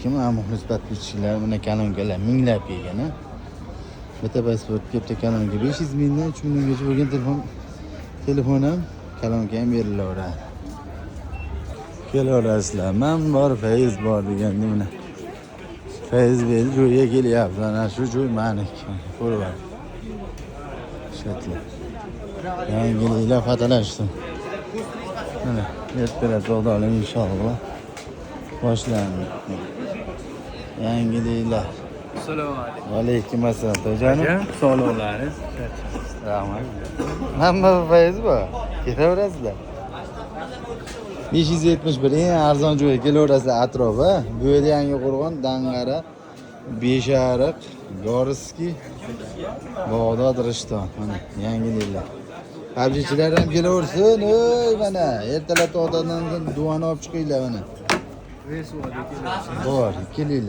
Kim muxlis подписчиклар mana kalonkalar minglab kelgan a. Bitta pasport kelibdi kalonka 500 mingdan 3 milliongacha bo'lgan telefon ham kalonka ham berilaveradi. Kelaverasizlar. Men bor, Fayz bor deganda mana. Fayz berdi, joyga kelyapti. Mana shu joy meniki. Ko'rib bor. Shatlar. Yangiliklar fatalashdi. Mana, ertaga savdolar inshaalloh boshlandi. Yangiliklar. Assalomu alaykum. Va alaykum assalom. To'janim. Sog'liqlaringiz. Rahmat. Hamma Fayz bor. Kelaverasizlar. 571 eng arzon joyga kelaverasizlar atrofi. Bu yerda Yangiqo'rg'on, Dang'ara, Beshariq, Gorskiy, Bag'dod, Rishton. Mana yangiliklar. Habjichilar ham kelaversin. Ey mana ertalab tog'dan duvani olib chiqinglar mana. Bor, kelinglar.